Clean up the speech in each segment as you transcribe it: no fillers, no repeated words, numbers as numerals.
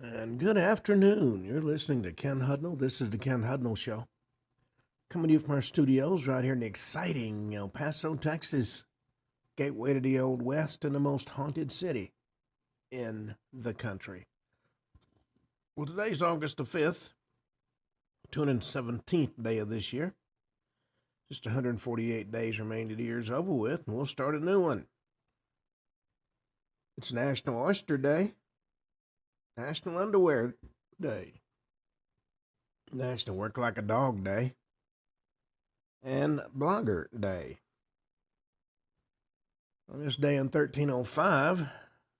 And good afternoon. You're listening to Ken Hudnall. This is the Ken Hudnall Show. Coming to you from our studios right here in the exciting El Paso, Texas, gateway to the Old West and the most haunted city in the country. Well, today's August the 5th, 217th day of this year. Just 148 days remain to the year's over with, and we'll start a new one. It's National Oyster Day, National Underwear Day, National Work Like a Dog Day, and Blogger Day. On this day in 1305,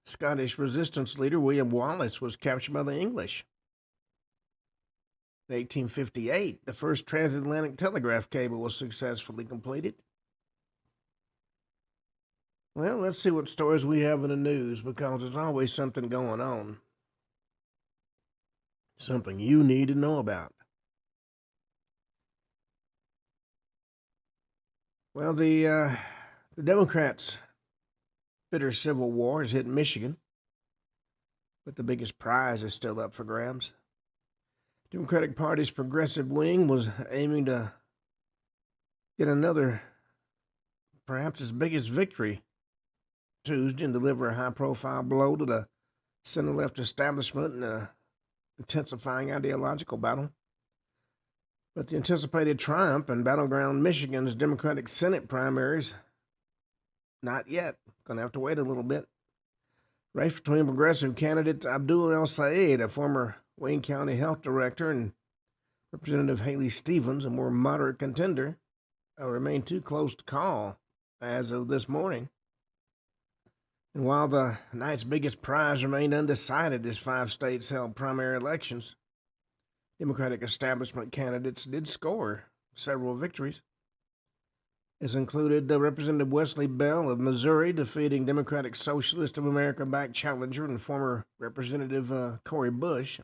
Scottish resistance leader William Wallace was captured by the English. In 1858, the first transatlantic telegraph cable was successfully completed. Well, let's see what stories we have in the news, because there's always something going on. Something you need to know about. Well, the Democrats' bitter civil war has hit Michigan, but the biggest prize is still up for grabs. Democratic Party's progressive wing was aiming to get another, perhaps its biggest victory Tuesday, and deliver a high-profile blow to the center-left establishment in an intensifying ideological battle. But the anticipated triumph in battleground Michigan's Democratic Senate primaries, not yet. Going to have to wait a little bit. Race between progressive candidate Abdul El Sayed, a former Wayne County Health Director, and Representative Haley Stevens, a more moderate contender, remain too close to call as of this morning. And while the night's biggest prize remained undecided as 5 states held primary elections, Democratic establishment candidates did score several victories. This included Representative Wesley Bell of Missouri defeating Democratic Socialist of America-backed challenger and former Representative Cori Bush,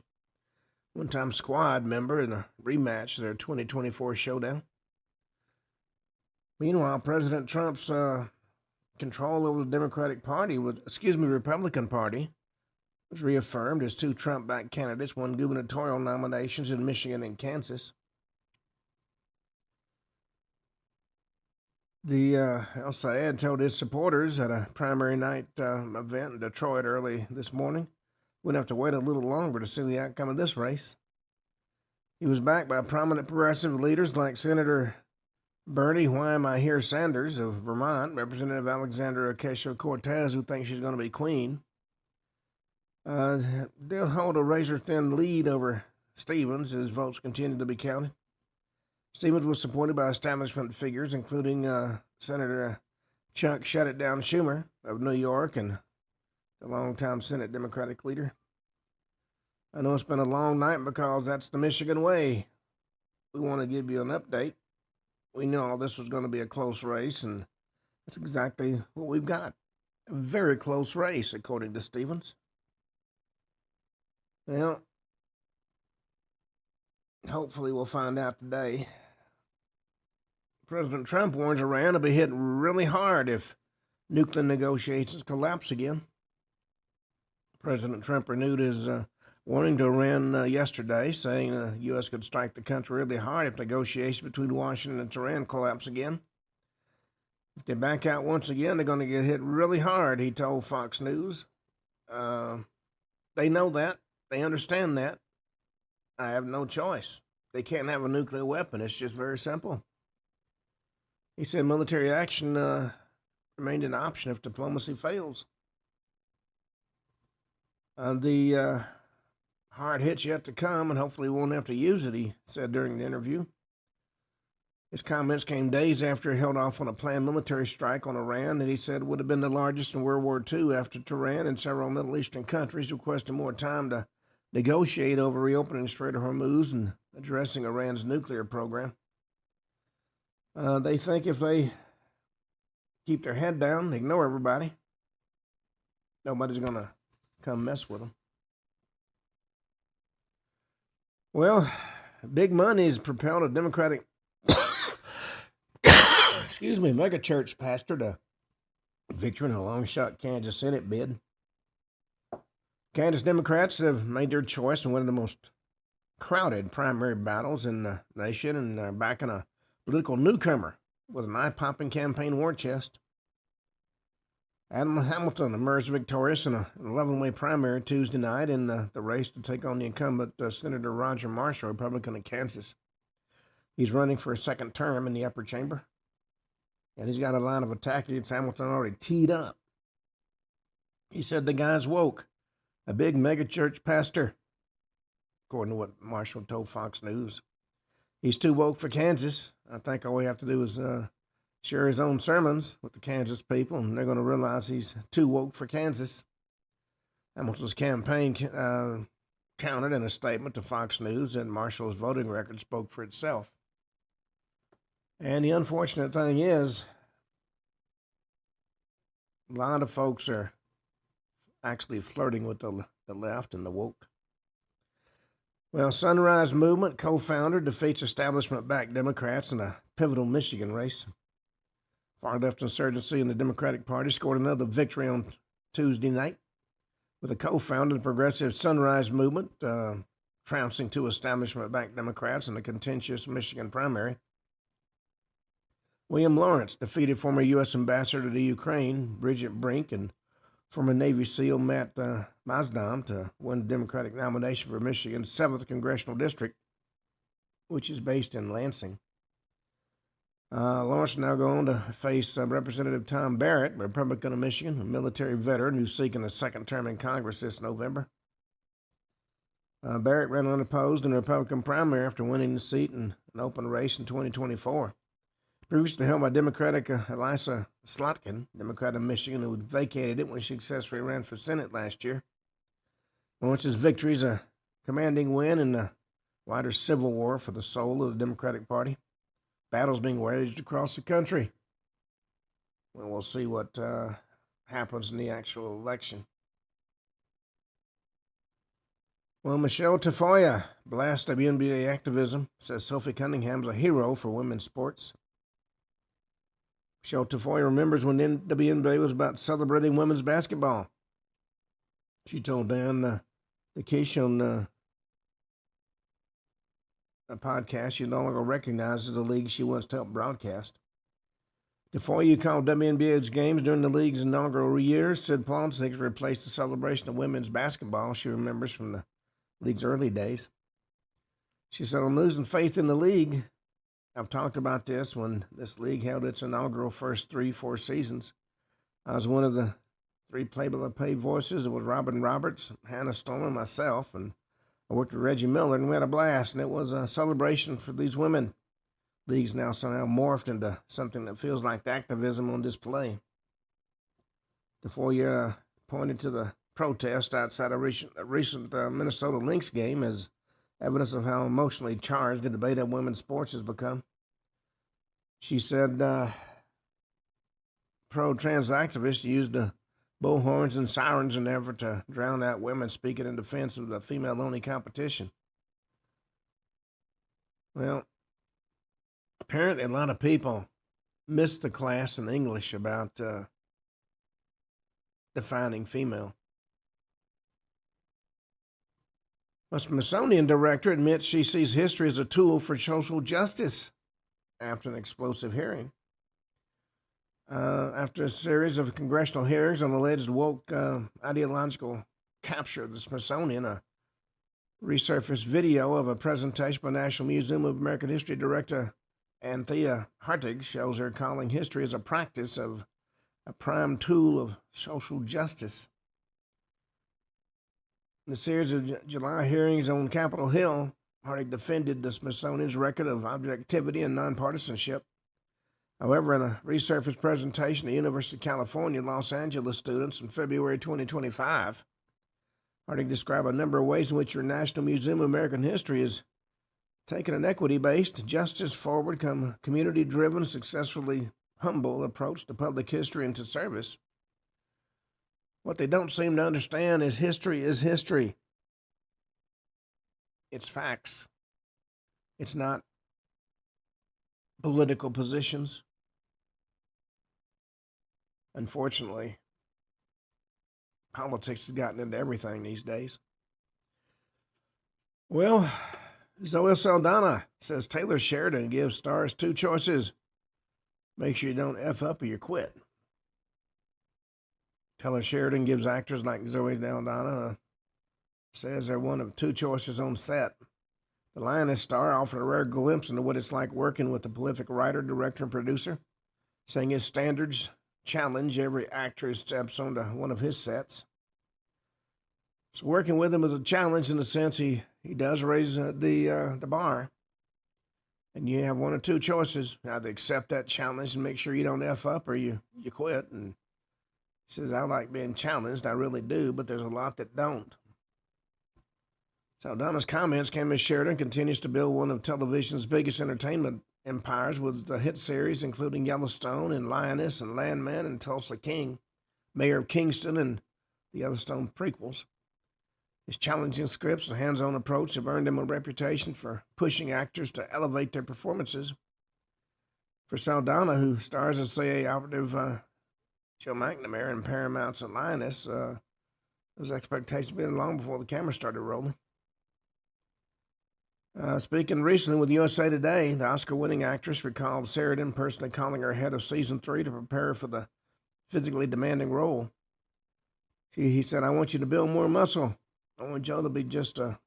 one-time squad member, in a rematch of their 2024 showdown. Meanwhile, President Trump's control over the Republican Party was reaffirmed as 2 Trump-backed candidates won gubernatorial nominations in Michigan and Kansas. The El Sayed told his supporters at a primary night event in Detroit early this morning we'd have to wait a little longer to see the outcome of this race. He was backed by prominent progressive leaders like Senator Bernie Why Am I Here Sanders of Vermont, Representative Alexandria Ocasio-Cortez, who thinks she's going to be queen. They'll hold a razor-thin lead over Stevens as votes continue to be counted. Stevens was supported by establishment figures, including Senator Chuck Shut-It-Down Schumer of New York and the longtime Senate Democratic leader. I know it's been a long night because that's the Michigan way. We want to give you an update. We knew all this was going to be a close race, and that's exactly what we've got. A very close race, according to Stevens. Well, hopefully we'll find out today. President Trump warns Iran will be hit really hard if nuclear negotiations collapse again. President Trump renewed his warning to Iran yesterday, saying the U.S. could strike the country really hard if negotiations between Washington and Tehran collapse again. If they back out once again, they're going to get hit really hard, he told Fox News. They know that. They understand that. I have no choice. They can't have a nuclear weapon. It's just very simple. He said military action remained an option if diplomacy fails. The hard hit's yet to come, and hopefully we won't have to use it, he said during the interview. His comments came days after he held off on a planned military strike on Iran that he said would have been the largest in World War II after Tehran and several Middle Eastern countries requested more time to negotiate over reopening Strait of Hormuz and addressing Iran's nuclear program. They think if they keep their head down, ignore everybody, nobody's going to come mess with them. Well, big money's propelled a Democratic megachurch pastor to victory in a long-shot Kansas Senate bid. Kansas Democrats have made their choice in one of the most crowded primary battles in the nation, and they're backing a political newcomer with an eye-popping campaign war chest. Adam Hamilton emerged victorious in an 11-way primary Tuesday night in the race to take on the incumbent Senator Roger Marshall, Republican of Kansas. He's running for a second term in the upper chamber, and he's got a line of attack against Hamilton already teed up. He said the guy's woke, a big megachurch pastor, according to what Marshall told Fox News. He's too woke for Kansas. I think all we have to do is share his own sermons with the Kansas people, and they're going to realize he's too woke for Kansas. Hamilton's campaign countered in a statement to Fox News that Marshall's voting record spoke for itself. And the unfortunate thing is, a lot of folks are actually flirting with the left and the woke. Well, Sunrise Movement co-founder defeats establishment-backed Democrats in a pivotal Michigan race. Far-left insurgency in the Democratic Party scored another victory on Tuesday night, with a co-founder of the progressive Sunrise Movement trouncing two establishment-backed Democrats in a contentious Michigan primary. William Lawrence defeated former U.S. Ambassador to Ukraine, Bridget Brink, and former Navy SEAL Matt Mazdam to win the Democratic nomination for Michigan's 7th Congressional District, which is based in Lansing. Lawrence now going on to face Representative Tom Barrett, Republican of Michigan, a military veteran who's seeking a second term in Congress this November. Barrett ran unopposed in the Republican primary after winning the seat in an open race in 2024. Previously held by Democratic Elisa Slotkin, Democrat of Michigan, who vacated it when she successfully ran for Senate last year. Lawrence's victory is a commanding win in the wider civil war for the soul of the Democratic Party. Battles being waged across the country. Well, we'll see what happens in the actual election. Well, Michelle Tafoya blasts WNBA activism, says Sophie Cunningham's a hero for women's sports. Michelle Tafoya remembers when the WNBA was about celebrating women's basketball. She told Dan the Kish on a podcast she no longer recognizes the league she once helped broadcast. Tafoya called WNBA's games during the league's inaugural years, said politics replaced the celebration of women's basketball she remembers from the league's early days. She said, I'm losing faith in the league. I've talked about this when this league held its inaugural first 3-4 seasons. I was one of the 3 play-by-play voices. It was Robin Roberts, Hannah Storm, and myself, and I worked with Reggie Miller, and we had a blast, and it was a celebration for these women. League's now somehow morphed into something that feels like activism on display. Tafoya pointed to the protest outside a recent Minnesota Lynx game as evidence of how emotionally charged the debate of women's sports has become. She said pro-trans activists used the bullhorns and sirens in an effort to drown out women speaking in defense of the female-only competition. Well, apparently a lot of people missed the class in English about defining female. A Smithsonian director admits she sees history as a tool for social justice after an explosive hearing. After a series of congressional hearings on alleged woke ideological capture of the Smithsonian, a resurfaced video of a presentation by National Museum of American History director Anthea Hartig shows her calling history as a practice of a prime tool of social justice. In the series of July hearings on Capitol Hill, Hartig defended the Smithsonian's record of objectivity and nonpartisanship. However, in a resurfaced presentation at the University of California, Los Angeles students in February 2025, Hartig described a number of ways in which your National Museum of American History has taken an equity-based, justice-forward, community-driven, successfully humble approach to public history and to service. What they don't seem to understand is history is history. It's facts. It's not political positions. Unfortunately, Politics has gotten into everything these days. Well, Zoe Saldana says Taylor Sheridan gives stars two choices. Make sure you don't F up or you quit. Taylor Sheridan gives actors like Zoe Saldana says they're one of two choices on set. The Lioness star offered a rare glimpse into what it's like working with a prolific writer, director, and producer, saying his standards challenge every actor who steps onto one of his sets. So working with him is a challenge in the sense he does raise the bar. And you have one or two choices. Either accept that challenge and make sure you don't F up or you quit. And he says, I like being challenged. I really do, but there's a lot that don't. Saldana's comments came as Sheridan continues to build one of television's biggest entertainment empires with the hit series including Yellowstone and Lioness and Landman and Tulsa King, Mayor of Kingston, and the Yellowstone prequels. His challenging scripts and hands-on approach have earned him a reputation for pushing actors to elevate their performances. For Saldana, who stars as CIA operative Joe McNamara in Paramount's Lioness, those expectations began long before the camera started rolling. Speaking recently with USA Today, the Oscar-winning actress recalled Sheridan personally calling her ahead of season 3 to prepare for the physically demanding role. He said, I want you to build more muscle. I want Joe to be just a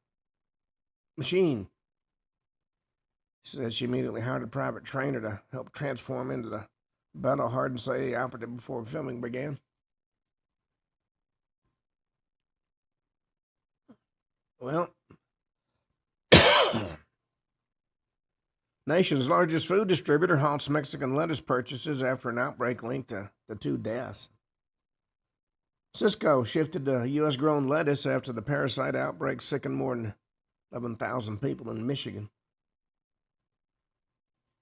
machine. She said she immediately hired a private trainer to help transform into the battle-hardened CIA operative before filming began. Well, nation's largest food distributor halts Mexican lettuce purchases after an outbreak linked to the 2 deaths. Cisco shifted to U.S.-grown lettuce after the parasite outbreak sickened more than 11,000 people in Michigan.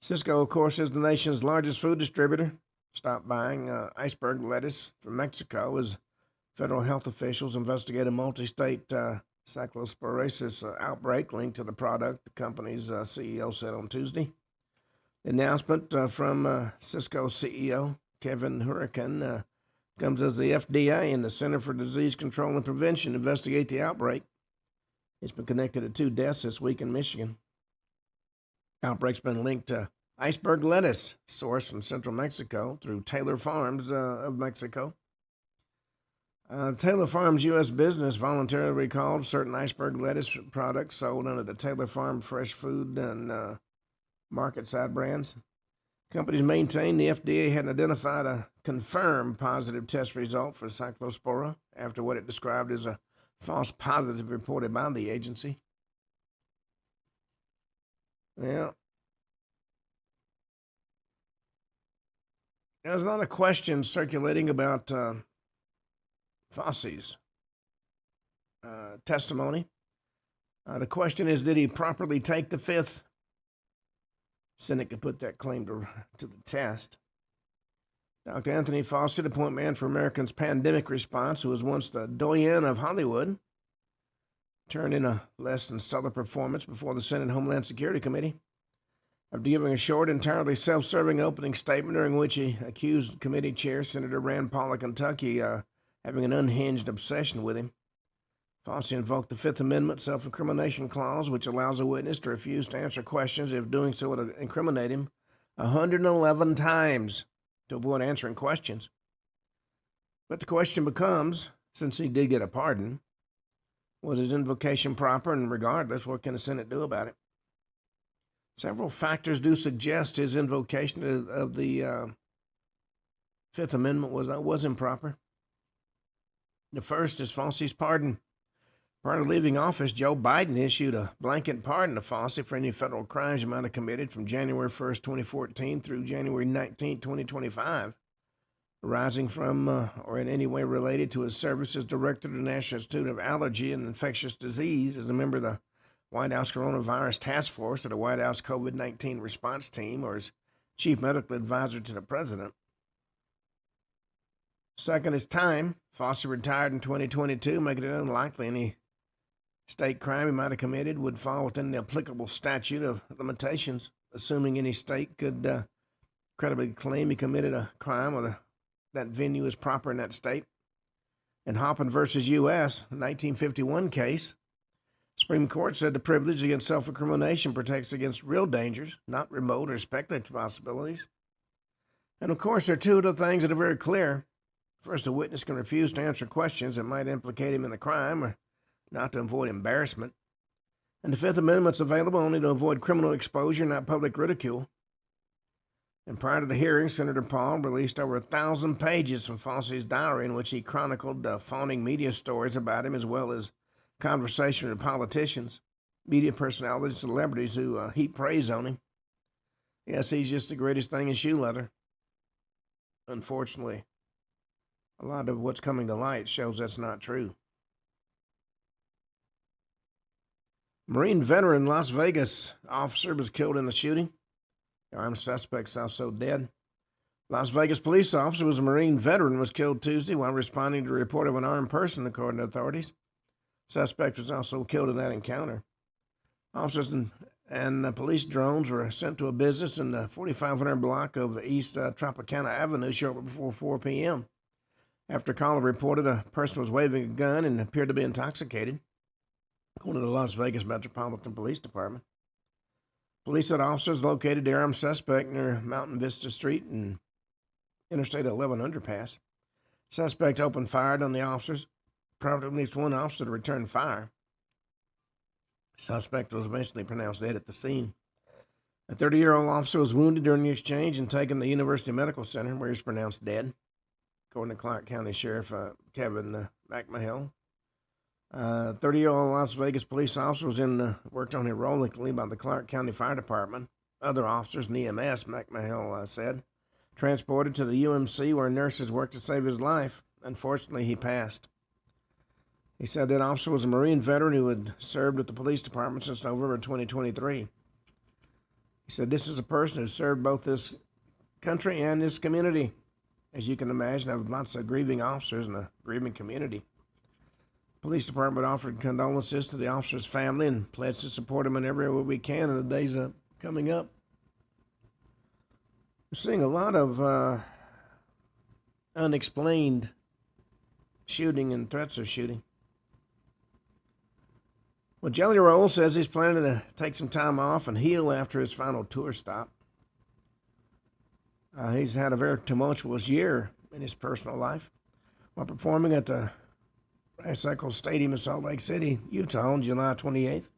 Cisco, of course, is the nation's largest food distributor. Stopped buying iceberg lettuce from Mexico as federal health officials investigate a multi-state cyclosporiasis outbreak linked to the product, the company's CEO said on Tuesday. The announcement from Cisco CEO Kevin Hurricane comes as the FDA and the Center for Disease Control and Prevention investigate the outbreak. It's been connected to 2 deaths this week in Michigan. Outbreak's been linked to iceberg lettuce, sourced from central Mexico through Taylor Farms of Mexico. Taylor Farms U.S. business voluntarily recalled certain iceberg lettuce products sold under the Taylor Farm Fresh Food and Market Side brands. Companies maintain the FDA had identified a confirmed positive test result for cyclospora after what it described as a false positive reported by the agency. Yeah. There's a lot of questions circulating about Fauci's testimony. The question is, did he properly take the fifth? Senate could put that claim to the test. Dr. Anthony Fauci, the point man for Americans' pandemic response, who was once the doyen of Hollywood, turned in a less than stellar performance before the Senate Homeland Security Committee after giving a short, entirely self-serving opening statement during which he accused committee chair Senator Rand Paul of Kentucky having an unhinged obsession with him. Fauci invoked the Fifth Amendment self-incrimination clause, which allows a witness to refuse to answer questions if doing so would incriminate him 111 times to avoid answering questions. But the question becomes, since he did get a pardon, was his invocation proper, and regardless, what can the Senate do about it? Several factors do suggest his invocation of the Fifth Amendment was improper. The first is Fauci's pardon. Prior to leaving office, Joe Biden issued a blanket pardon to Fauci for any federal crimes he might have committed from January 1st, 2014 through January 19, 2025, arising from or in any way related to his service as director of the National Institute of Allergy and Infectious Disease, as a member of the White House Coronavirus Task Force or the White House COVID-19 Response Team, or as chief medical advisor to the president. Second is time. Fauci retired in 2022, making it unlikely any state crime he might have committed would fall within the applicable statute of limitations, assuming any state could credibly claim he committed a crime or that venue is proper in that state. In Hoppin versus U.S., 1951 case, Supreme Court said the privilege against self-incrimination protects against real dangers, not remote or speculative possibilities. And of course, there are two other things that are very clear. First, a witness can refuse to answer questions that might implicate him in a crime or not to avoid embarrassment. And the Fifth Amendment's available only to avoid criminal exposure, not public ridicule. And prior to the hearing, Senator Paul released over 1,000 pages from Fossey's diary in which he chronicled fawning media stories about him, as well as conversation with politicians, media personalities, celebrities who heap praise on him. Yes, he's just the greatest thing in shoe leather. Unfortunately, a lot of what's coming to light shows that's not true. Marine veteran Las Vegas officer was killed in the shooting. The armed suspect's also dead. Las Vegas police officer was a Marine veteran, was killed Tuesday while responding to a report of an armed person, according to authorities. Suspect was also killed in that encounter. Officers and police drones were sent to a business in the 4500 block of East Tropicana Avenue shortly before 4 p.m. After a caller reported a person was waving a gun and appeared to be intoxicated, according to the Las Vegas Metropolitan Police Department. Police said officers located the armed suspect near Mountain Vista Street and Interstate 11 underpass. Suspect opened fire on the officers, prompting at least one officer to return fire. Suspect was eventually pronounced dead at the scene. A 30-year-old officer was wounded during the exchange and taken to the University Medical Center, where he was pronounced dead, according to Clark County Sheriff Kevin McMahill. 30-year-old Las Vegas police officer was worked on heroically by the Clark County Fire Department. Other officers and EMS, McMahill said, transported to the UMC where nurses worked to save his life. Unfortunately, he passed. He said that officer was a Marine veteran who had served with the police department since November 2023. He said, "This is a person who served both this country and this community. As you can imagine, I have lots of grieving officers in the grieving community." Police department offered condolences to the officer's family and pledged to support him in every way we can in the days coming up. We're seeing a lot of unexplained shooting and threats of shooting. Well, Jelly Roll says he's planning to take some time off and heal after his final tour stop. He's had a very tumultuous year in his personal life. While performing at the Bicycle Stadium in Salt Lake City, Utah on July 28th,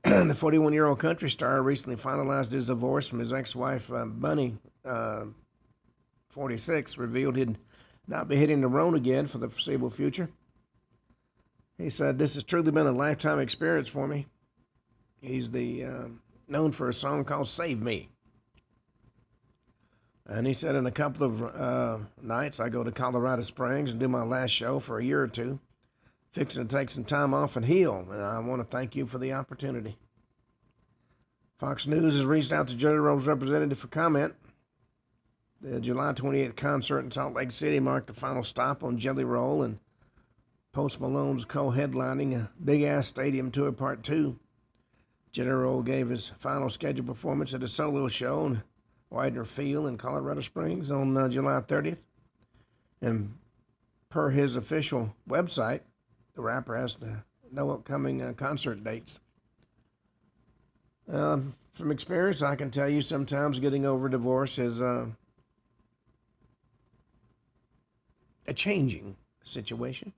the 41-year-old country star recently finalized his divorce from his ex-wife, Bunny, 46, revealed he'd not be hitting the road again for the foreseeable future. He said, "This has truly been a lifetime experience for me." He's known for a song called Save Me. And he said, "In a couple of nights, I go to Colorado Springs and do my last show for a year or two. Fixing to take some time off and heal, and I want to thank you for the opportunity." Fox News has reached out to Jelly Roll's representative for comment. The July 28th concert in Salt Lake City marked the final stop on Jelly Roll and Post Malone's co-headlining a big-ass stadium tour part 2. Jelly Roll gave his final scheduled performance at a solo show in Widener Field in Colorado Springs on July 30th. And per his official website, the rapper has no upcoming concert dates. From experience, I can tell you sometimes getting over divorce is a changing situation.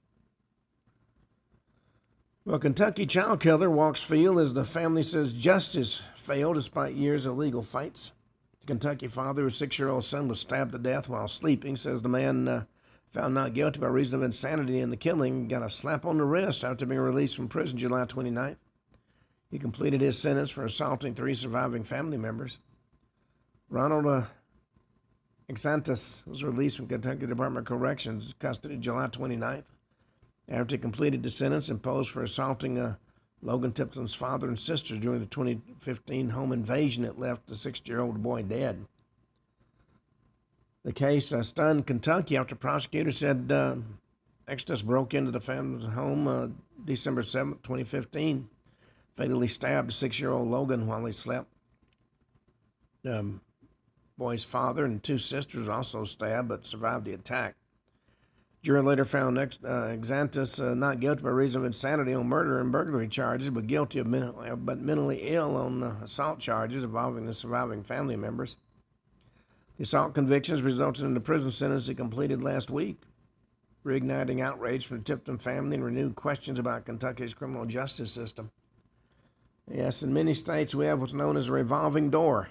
Well, Kentucky child killer walks field as the family says justice failed despite years of legal fights. The Kentucky father, whose 6-year-old son was stabbed to death while sleeping, says the man found not guilty by reason of insanity in the killing got a slap on the wrist after being released from prison July 29th. He completed his sentence for assaulting 3 surviving family members. Ronald Exantis was released from Kentucky Department of Corrections custody July 29th after he completed the sentence imposed for assaulting Logan Tipton's father and sisters during the 2015 home invasion that left the 6-year-old boy dead. The case stunned Kentucky after prosecutors said Exodus broke into the family's home December 7th, 2015, fatally stabbed 6-year-old Logan while he slept. The boy's father and 2 sisters also stabbed but survived the attack. Jury later found Xantus not guilty by reason of insanity on murder and burglary charges, but guilty of mentally ill on assault charges involving the surviving family members. The assault convictions resulted in the prison sentence he completed last week, reigniting outrage from the Tipton family and renewed questions about Kentucky's criminal justice system. Yes, in many states we have what's known as a revolving door.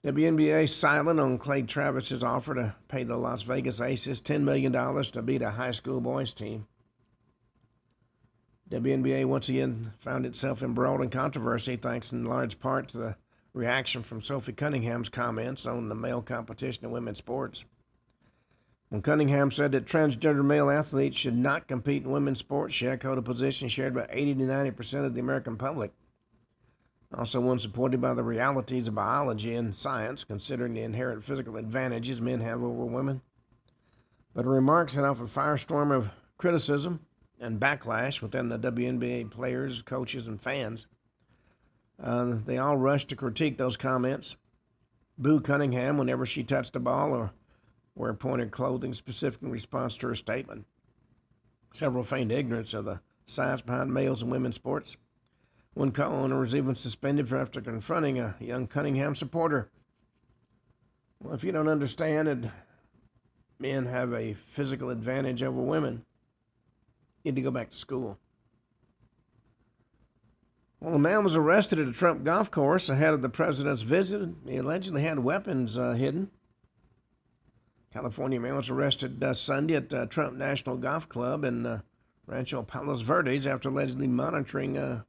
WNBA silent on Clay Travis's offer to pay the Las Vegas Aces $10 million to beat a high school boys team. WNBA once again found itself embroiled in controversy thanks in large part to the reaction from Sophie Cunningham's comments on the male competition in women's sports. When Cunningham said that transgender male athletes should not compete in women's sports, she echoed a position shared by 80 to 90% of the American public. Also one supported by the realities of biology and science, considering the inherent physical advantages men have over women. But her remarks set off a firestorm of criticism and backlash within the WNBA players, coaches, and fans. They all rushed to critique those comments, boo Cunningham whenever she touched the ball or wear pointed clothing specific in response to her statement. Several feigned ignorance of the science behind males and women's sports. One co-owner was even suspended after confronting a young Cunningham supporter. Well, if you don't understand that men have a physical advantage over women, you need to go back to school. Well, a man was arrested at a Trump golf course ahead of the president's visit. He allegedly had weapons hidden. California man was arrested Sunday at Trump National Golf Club in Rancho Palos Verdes after allegedly monitoring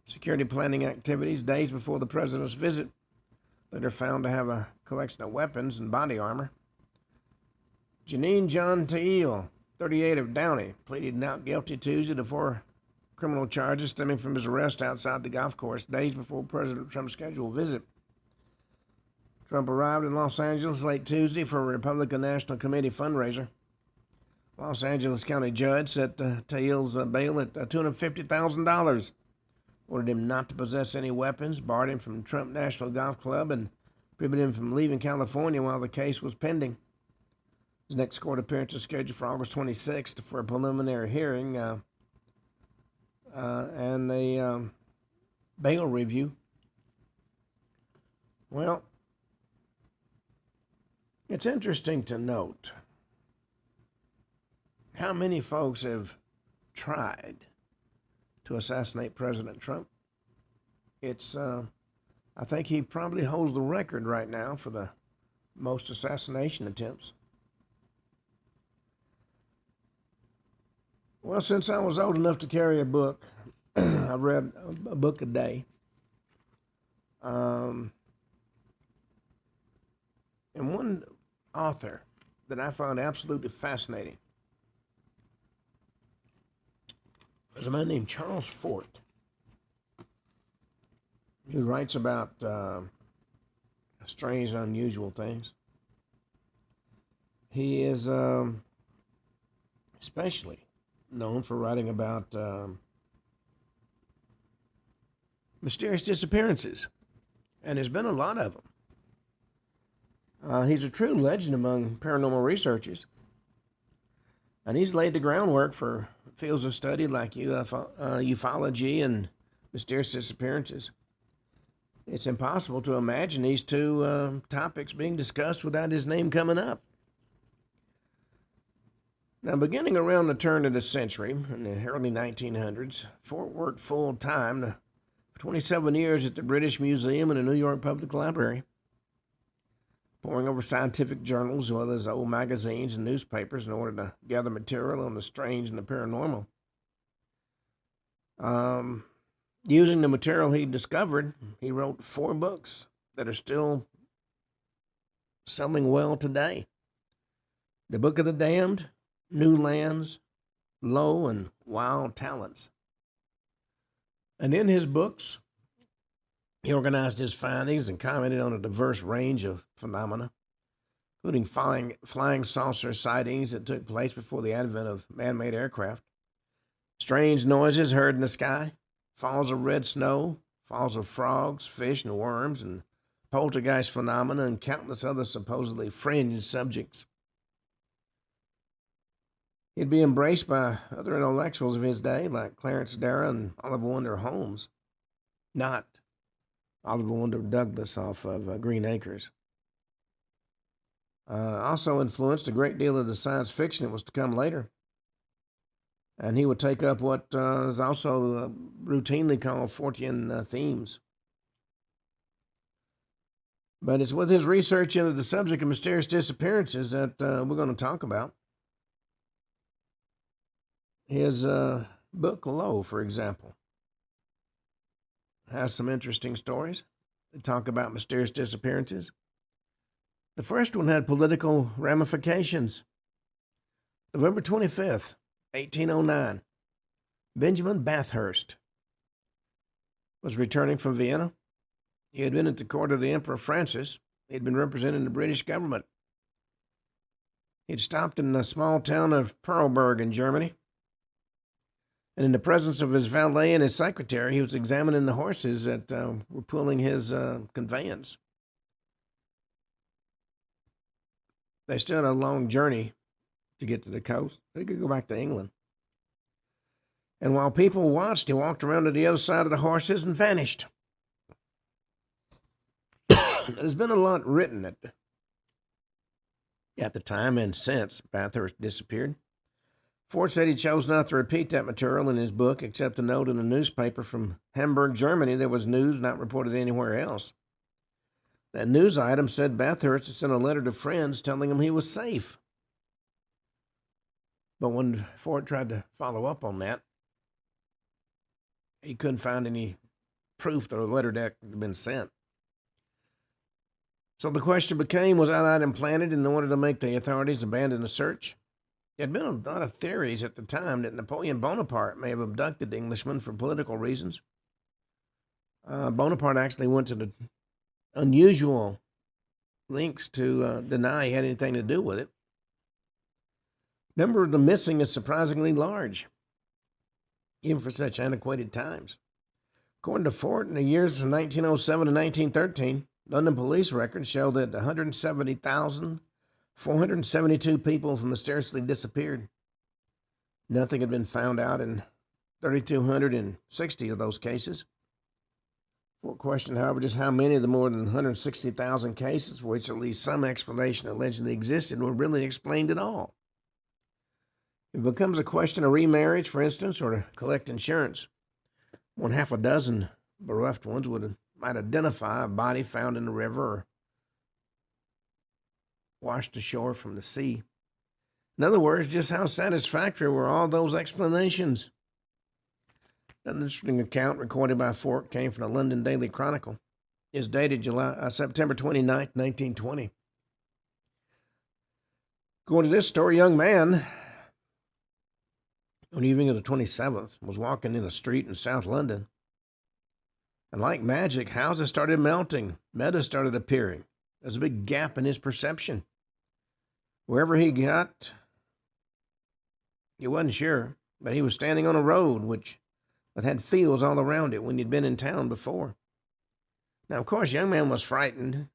security planning activities days before the president's visit. Later found to have a collection of weapons and body armor. Janine John Teal, 38 of Downey, pleaded not guilty Tuesday to 4 criminal charges stemming from his arrest outside the golf course days before President Trump's scheduled visit. Trump arrived in Los Angeles late Tuesday for a Republican National Committee fundraiser. Los Angeles County judge set Teal's bail at $250,000. Ordered him not to possess any weapons, barred him from Trump National Golf Club, and prohibited him from leaving California while the case was pending. His next court appearance is scheduled for August 26th for a preliminary hearing and a bail review. Well, it's interesting to note how many folks have tried to assassinate President Trump. I think he probably holds the record right now for the most assassination attempts. Well, since I was old enough to carry a book, I read a book a day. And one author that I found absolutely fascinating was a man named Charles Fort, who writes about strange, unusual things. He is especially known for writing about mysterious disappearances, and there's been a lot of them. He's a true legend among paranormal researchers, and he's laid the groundwork for fields of study like ufology and mysterious disappearances. It's impossible to imagine these two topics being discussed without his name coming up. Now, beginning around the turn of the century, in the early 1900s, Fort worked full-time for 27 years at the British Museum and the New York Public Library, poring over scientific journals as well as old magazines and newspapers in order to gather material on the strange and the paranormal. Using the material he discovered, he wrote 4 books that are still selling well today. The Book of the Damned, New Lands, Low and Wild Talents. And in his books, he organized his findings and commented on a diverse range of phenomena, including flying saucer sightings that took place before the advent of man-made aircraft, strange noises heard in the sky, falls of red snow, falls of frogs, fish, and worms, and poltergeist phenomena, and countless other supposedly fringe subjects. He'd be embraced by other intellectuals of his day, like Clarence Darrow and Oliver Wendell Holmes, not Oliver Wendell Douglas off of Green Acres. Also influenced a great deal of the science fiction that was to come later. And he would take up what is also routinely called Fortean themes. But it's with his research into the subject of mysterious disappearances that we're going to talk about. His book, Low, for example, has some interesting stories that talk about mysterious disappearances. The first one had political ramifications. November 25th, 1809, Benjamin Bathurst was returning from Vienna. He had been at the court of the Emperor Francis. He had been representing the British government. He'd stopped in the small town of Perlberg in Germany. And in the presence of his valet and his secretary, he was examining the horses that were pulling his conveyance. They still had a long journey to get to the coast. They could go back to England. And while people watched, he walked around to the other side of the horses and vanished. There's been a lot written at the time and since Bathurst disappeared. Ford said he chose not to repeat that material in his book, except a note in a newspaper from Hamburg, Germany. There was news not reported anywhere else. That news item said Bathurst had sent a letter to friends telling him he was safe. But when Ford tried to follow up on that, he couldn't find any proof that a letter had been sent. So the question became, was that item planted in order to make the authorities abandon the search? There had been a lot of theories at the time that Napoleon Bonaparte may have abducted Englishmen for political reasons. Bonaparte actually went to the unusual lengths to deny he had anything to do with it. The number of the missing is surprisingly large, even for such antiquated times. According to Ford, in the years from 1907 to 1913, London police records show that 170,472 people mysteriously disappeared. Nothing had been found out in 3,260 of those cases. Ford questioned, however, just how many of the more than 160,000 cases for which at least some explanation allegedly existed were really explained at all. It becomes a question of remarriage, for instance, or to collect insurance. One half a dozen bereft ones might identify a body found in the river or washed ashore from the sea. In other words, just how satisfactory were all those explanations? An interesting account recorded by Fort came from the London Daily Chronicle. It's dated September 29, 1920. According to this story, a young man, on the evening of the 27th, was walking in a street in South London. And like magic, houses started melting. Meadows started appearing. There's a big gap in his perception. Wherever he got, he wasn't sure, but he was standing on a road that had fields all around it when he'd been in town before. Now, of course, the young man was frightened,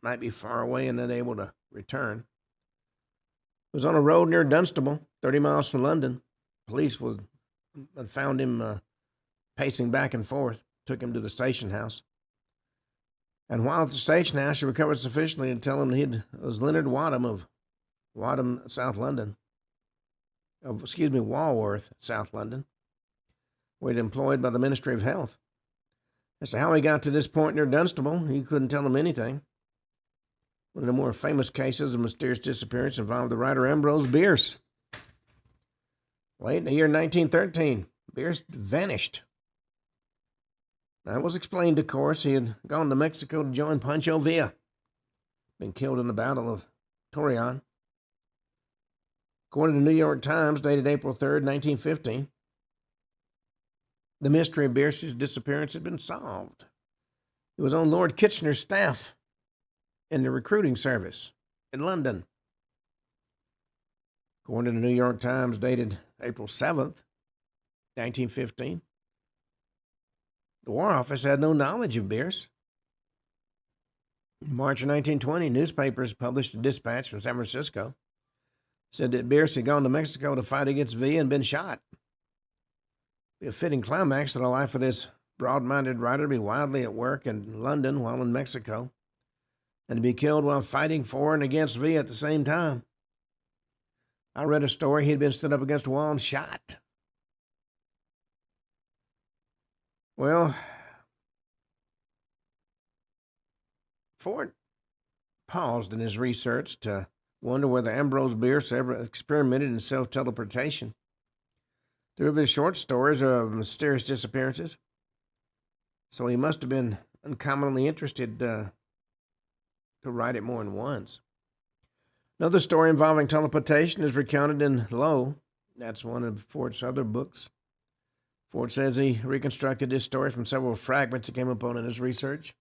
might be far away and unable to return. He was on a road near Dunstable, 30 miles from London. Police had found him pacing back and forth, took him to the station house. And while at the station house, he recovered sufficiently to tell him that he was Leonard Wadham of Wadham, South London. Walworth, South London, where he'd employed by the Ministry of Health. As to how he got to this point near Dunstable, he couldn't tell him anything. One of the more famous cases of mysterious disappearance involved the writer Ambrose Bierce. Late in the year 1913, Bierce vanished. Now, it was explained, of course, he had gone to Mexico to join Pancho Villa, been killed in the Battle of Torreon. According to the New York Times, dated April 3rd, 1915, the mystery of Bierce's disappearance had been solved. He was on Lord Kitchener's staff in the recruiting service in London. According to the New York Times, dated April 7th, 1915, the War Office had no knowledge of Bierce. In March of 1920, newspapers published a dispatch from San Francisco said that Bierce had gone to Mexico to fight against Villa and been shot. It'd be a fitting climax to the life of this broad-minded writer to be wildly at work in London while in Mexico, and to be killed while fighting for and against Villa at the same time. I read a story he'd been stood up against a wall and shot. Well, Ford paused in his research to wonder whether Ambrose Bierce ever experimented in self-teleportation. Through his short stories of mysterious disappearances, so he must have been uncommonly interested to write it more than once. Another story involving teleportation is recounted in Low. That's one of Ford's other books. Ford says he reconstructed this story from several fragments he came upon in his research.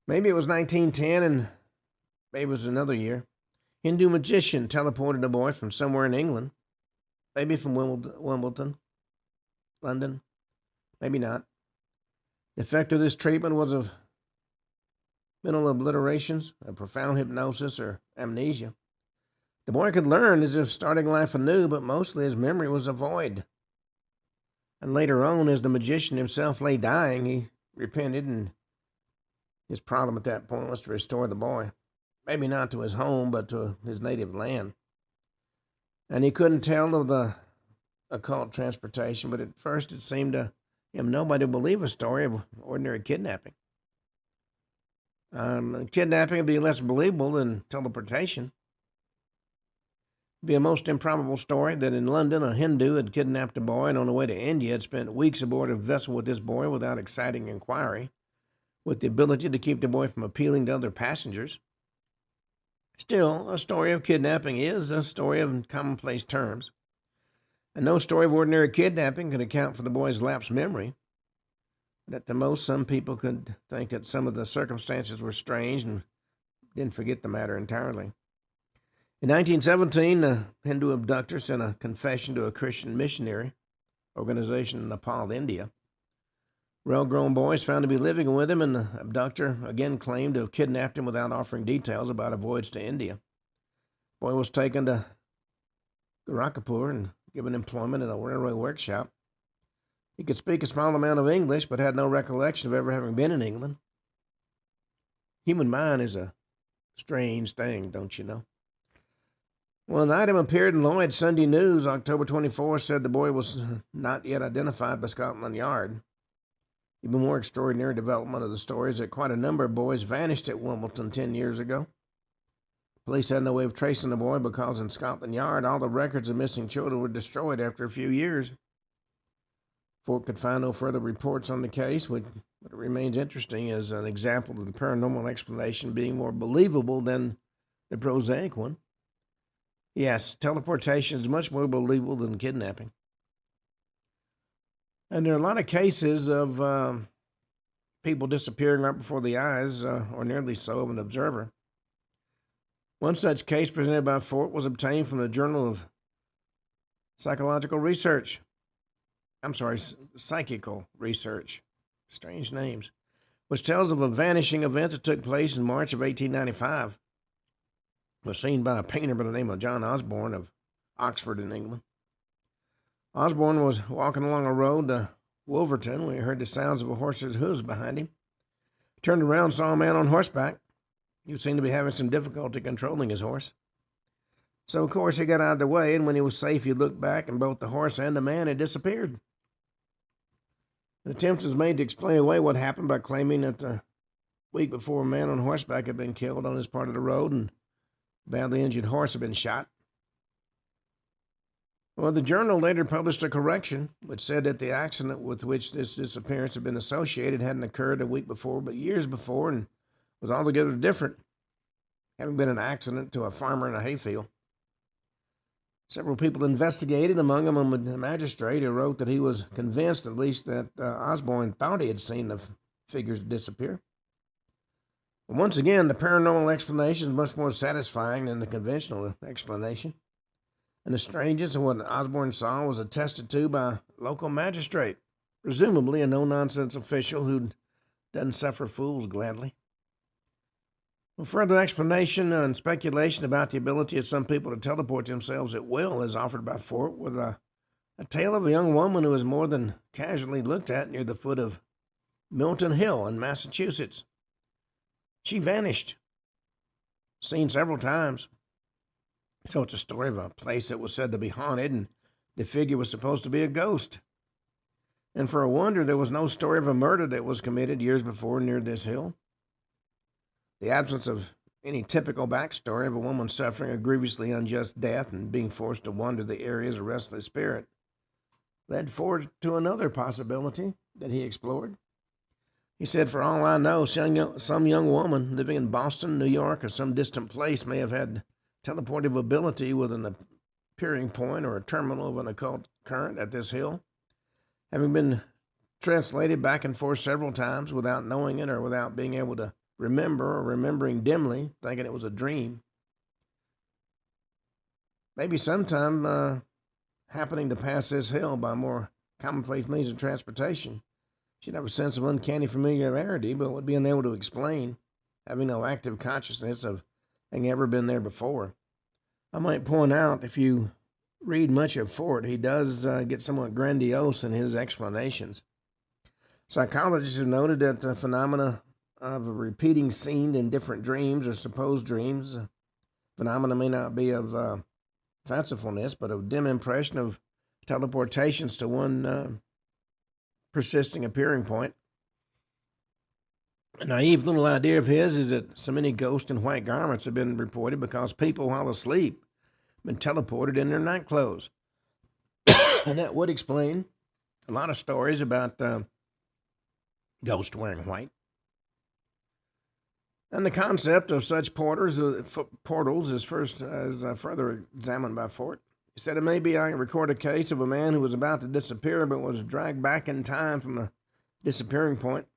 Maybe it was 1910, and maybe it was another year. Hindu magician teleported a boy from somewhere in England. Maybe from Wimbledon, London. Maybe not. The effect of this treatment was of mental obliterations, a profound hypnosis, or amnesia. The boy could learn as if starting life anew, but mostly his memory was a void. And later on, as the magician himself lay dying, he repented, and his problem at that point was to restore the boy. Maybe not to his home, but to his native land. And he couldn't tell of the occult transportation, but at first it seemed to him nobody would believe a story of ordinary kidnapping. Kidnapping would be less believable than teleportation. It would be a most improbable story that in London a Hindu had kidnapped a boy and on the way to India had spent weeks aboard a vessel with this boy without exciting inquiry, with the ability to keep the boy from appealing to other passengers. Still, a story of kidnapping is a story of commonplace terms, and no story of ordinary kidnapping could account for the boy's lapsed memory. But at the most, some people could think that some of the circumstances were strange and didn't forget the matter entirely. In 1917, a Hindu abductor sent a confession to a Christian missionary organization in Nepal, India. Well-grown boy is found to be living with him, and the abductor again claimed to have kidnapped him without offering details about a voyage to India. The boy was taken to Gorakhpur and given employment in a railway workshop. He could speak a small amount of English, but had no recollection of ever having been in England. Human mind is a strange thing, don't you know? Well, an item appeared in Lloyd's Sunday News, October 24, said the boy was not yet identified by Scotland Yard. Even more extraordinary development of the story is that quite a number of boys vanished at Wimbledon 10 years ago. Police had no way of tracing the boy because in Scotland Yard all the records of missing children were destroyed after a few years. Ford could find no further reports on the case, but it remains interesting as an example of the paranormal explanation being more believable than the prosaic one. Yes, teleportation is much more believable than kidnapping. And there are a lot of cases of people disappearing right before the eyes, or nearly so, of an observer. One such case presented by Fort was obtained from the Journal of Psychical Research. Strange names. Which tells of a vanishing event that took place in March of 1895. It was seen by a painter by the name of John Osborne of Oxford in England. Osborne was walking along a road to Wolverton when he heard the sounds of a horse's hooves behind him. He turned around and saw a man on horseback. He seemed to be having some difficulty controlling his horse. So, of course, he got out of the way, and when he was safe, he looked back, and both the horse and the man had disappeared. An attempt was made to explain away what happened by claiming that the week before a man on horseback had been killed on his part of the road, and a badly injured horse had been shot. Well, the journal later published a correction, which said that the accident with which this disappearance had been associated hadn't occurred a week before, but years before, and was altogether different, having been an accident to a farmer in a hayfield. Several people investigated, among them a magistrate who wrote that he was convinced, at least, that Osborne thought he had seen the figures disappear. But once again, the paranormal explanation is much more satisfying than the conventional explanation. And the strangeness of what Osborne saw was attested to by a local magistrate, presumably a no-nonsense official who doesn't suffer fools gladly. Well, further explanation and speculation about the ability of some people to teleport themselves at will is offered by Fort with a tale of a young woman who was more than casually looked at near the foot of Milton Hill in Massachusetts. She vanished, seen several times. So it's a story of a place that was said to be haunted, and the figure was supposed to be a ghost. And for a wonder, there was no story of a murder that was committed years before near this hill. The absence of any typical backstory of a woman suffering a grievously unjust death and being forced to wander the area as a restless spirit led Ford to another possibility that he explored. He said, for all I know, some young woman living in Boston, New York, or some distant place may have had teleportive ability with an appearing point or a terminal of an occult current at this hill, having been translated back and forth several times without knowing it or without being able to remember or remembering dimly, thinking it was a dream. Maybe sometime happening to pass this hill by more commonplace means of transportation. She'd have a sense of uncanny familiarity, but would be unable to explain, having no active consciousness of having ever been there before. I might point out, if you read much of Fort, he does get somewhat grandiose in his explanations. Psychologists have noted that the phenomena of a repeating scene in different dreams or supposed dreams, phenomena may not be of fancifulness, but of dim impression of teleportations to one persisting appearing point. A naive little idea of his is that so many ghosts in white garments have been reported because people, while asleep, have been teleported in their night clothes. And that would explain a lot of stories about ghosts wearing white. And the concept of such portals is further examined by Fort. He said it may be I record a case of a man who was about to disappear but was dragged back in time from a disappearing point.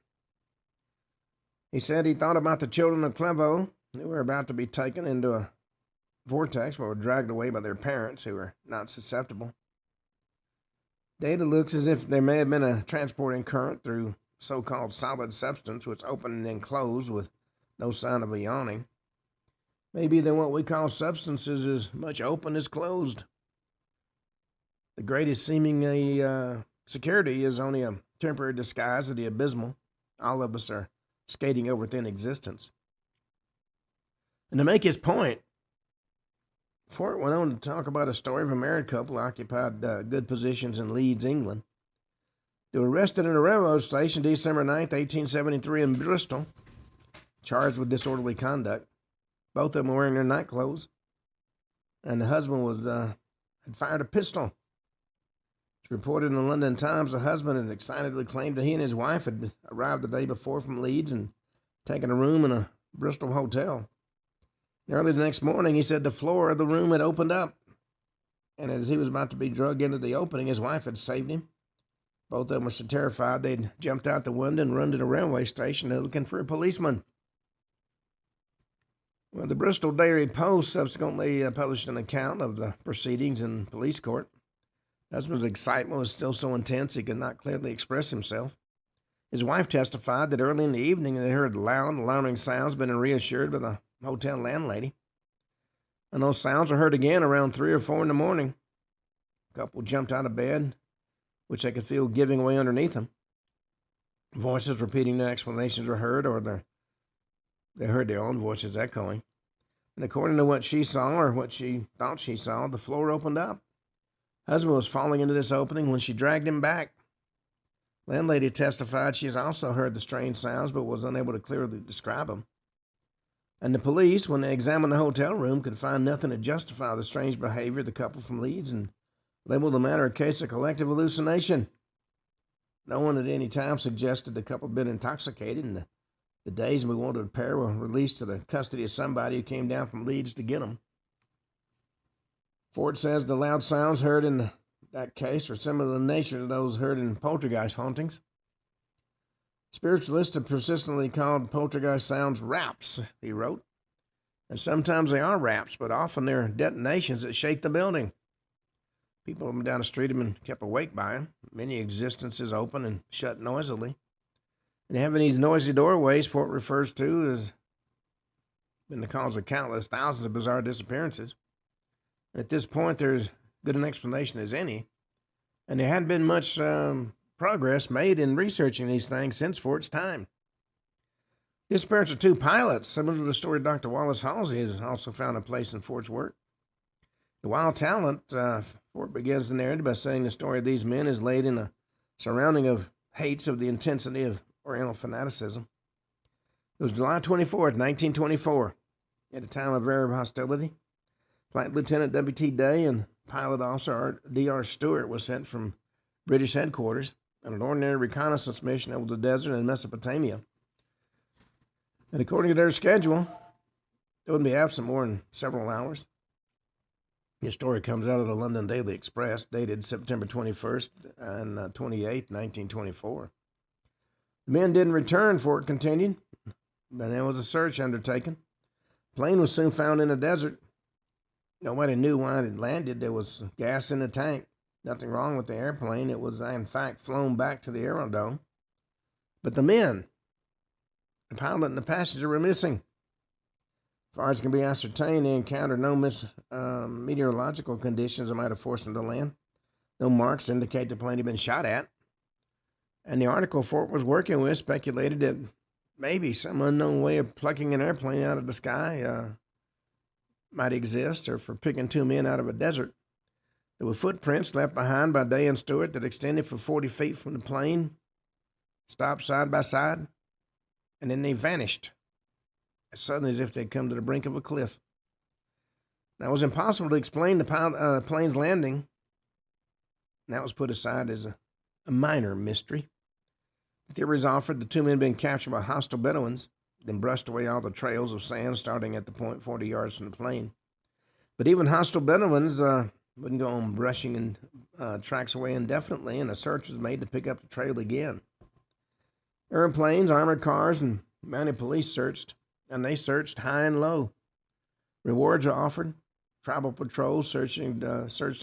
He said he thought about the children of Clevo who were about to be taken into a vortex but were dragged away by their parents who were not susceptible. Data looks as if there may have been a transporting current through so-called solid substance which opened and closed with no sign of a yawning. Maybe then what we call substances is as much open as closed. The greatest seemingly security is only a temporary disguise of the abysmal. All of us are skating over thin existence. And to make his point, Fort went on to talk about a story of a married couple who occupied good positions in Leeds, England. They were arrested at a railroad station December 9th, 1873 in Bristol, charged with disorderly conduct. Both of them were wearing their night clothes, and the husband had fired a pistol. It's reported in the London Times the husband had excitedly claimed that he and his wife had arrived the day before from Leeds and taken a room in a Bristol hotel. Early the next morning, he said the floor of the room had opened up, and as he was about to be dragged into the opening, his wife had saved him. Both of them were so terrified they'd jumped out the window and run to the railway station looking for a policeman. Well, the Bristol Daily Post subsequently published an account of the proceedings in police court. Husband's excitement was still so intense he could not clearly express himself. His wife testified that early in the evening they heard loud, alarming sounds, but been reassured by the hotel landlady. And those sounds were heard again around 3 or 4 in the morning. The couple jumped out of bed, which they could feel giving way underneath them. Voices repeating their explanations were heard, or they heard their own voices echoing. And according to what she saw, or what she thought she saw, the floor opened up. Husband was falling into this opening when she dragged him back. Landlady testified she has also heard the strange sounds, but was unable to clearly describe them. And the police, when they examined the hotel room, could find nothing to justify the strange behavior of the couple from Leeds and labeled the matter a case of collective hallucination. No one at any time suggested the couple had been intoxicated, and the dazed and bewildered pair were released to the custody of somebody who came down from Leeds to get them. Ford says the loud sounds heard in that case are similar in nature to those heard in poltergeist hauntings. Spiritualists have persistently called poltergeist sounds raps, he wrote. And sometimes they are raps, but often they're detonations that shake the building. People down the street have been kept awake by them. Many existences open and shut noisily. And having these noisy doorways, Fort refers to as been the cause of countless thousands of bizarre disappearances. At this point, there's good an explanation as any, and there hadn't been much progress made in researching these things since Fort's time. Disappearance of two pilots, similar to the story of Dr. Wallace Halsey, has also found a place in Fort's work. The Wild Talent, Fort begins the narrative by saying the story of these men is laid in a surrounding of hates of the intensity of Oriental fanaticism. It was July 24th, 1924, at a time of rare hostility. Flight Lieutenant W.T. Day and Pilot Officer D.R. Stewart was sent from British headquarters on an ordinary reconnaissance mission over the desert in Mesopotamia. And according to their schedule, they wouldn't be absent more than several hours. This story comes out of the London Daily Express, dated September 21st and 28th, 1924. The men didn't return, Fort continued, but there was a search undertaken. The plane was soon found in the desert. Nobody knew why it had landed. There was gas in the tank. Nothing wrong with the airplane. It was, in fact, flown back to the aerodrome. But the men, the pilot and the passenger, were missing. As far as can be ascertained, they encountered no meteorological conditions that might have forced them to land. No marks indicate the plane had been shot at. And the article Fort was working with speculated that maybe some unknown way of plucking an airplane out of the sky might exist, or for picking two men out of a desert. There were footprints left behind by Day and Stewart that extended for 40 feet from the plane, stopped side by side, and then they vanished as suddenly as if they'd come to the brink of a cliff. Now, it was impossible to explain the plane's landing, and that was put aside as a minor mystery. The theories offered the two men being captured by hostile Bedouins, then brushed away all the trails of sand starting at the point 40 yards from the plane. But even hostile Bedouins wouldn't go on brushing tracks away indefinitely, and a search was made to pick up the trail again. Airplanes, armored cars, and mounted police searched, and they searched high and low. Rewards were offered. Tribal patrols searched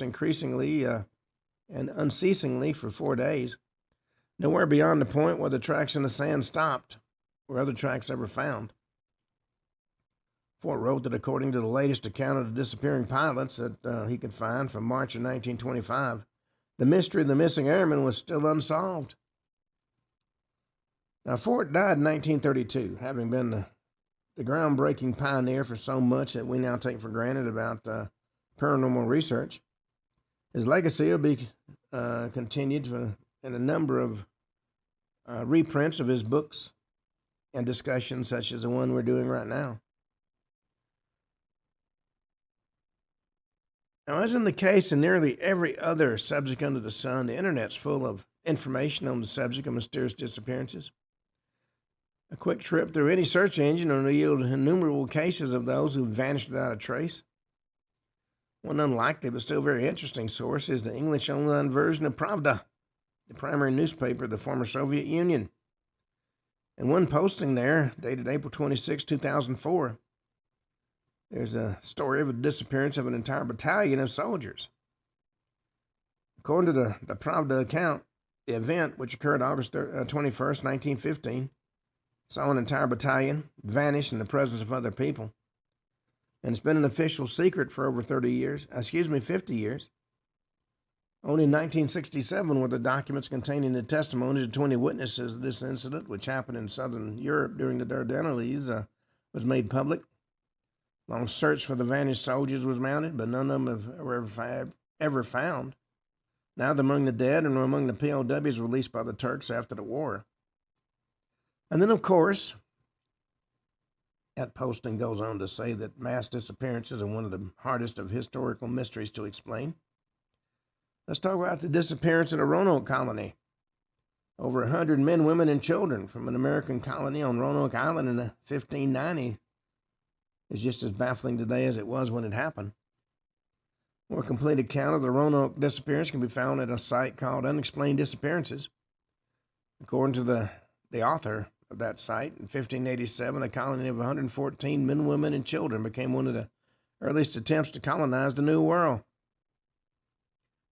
increasingly and unceasingly for 4 days. Nowhere beyond the point where the tracks in the sand stopped were other tracks ever found. Fort wrote that according to the latest account of the disappearing pilots that he could find from March of 1925, the mystery of the missing airmen was still unsolved. Now, Fort died in 1932, having been the groundbreaking pioneer for so much that we now take for granted about paranormal research. His legacy will be continued in a number of reprints of his books and discussions such as the one we're doing right now. Now, as in the case in nearly every other subject under the sun, the internet's full of information on the subject of mysterious disappearances. A quick trip through any search engine will yield innumerable cases of those who vanished without a trace. One unlikely but still very interesting source is the English online version of Pravda, the primary newspaper of the former Soviet Union. In one posting there, dated April 26, 2004, there's a story of the disappearance of an entire battalion of soldiers. According to the Pravda account, the event, which occurred August 21st, 1915, saw an entire battalion vanish in the presence of other people. And it's been an official secret for over 50 years. Only in 1967 were the documents containing the testimonies of 20 witnesses of this incident, which happened in southern Europe during the Dardanelles, was made public. Long search for the vanished soldiers was mounted, but none of them were ever found. Neither among the dead nor among the POWs released by the Turks after the war. And then, of course, that posting goes on to say that mass disappearances are one of the hardest of historical mysteries to explain. Let's talk about the disappearance of the Roanoke colony. Over 100 men, women, and children from an American colony on Roanoke Island in 1590 is just as baffling today as it was when it happened. A more complete account of the Roanoke disappearance can be found at a site called Unexplained Disappearances. According to the author of that site, in 1587, a colony of 114 men, women, and children became one of the earliest attempts to colonize the New World.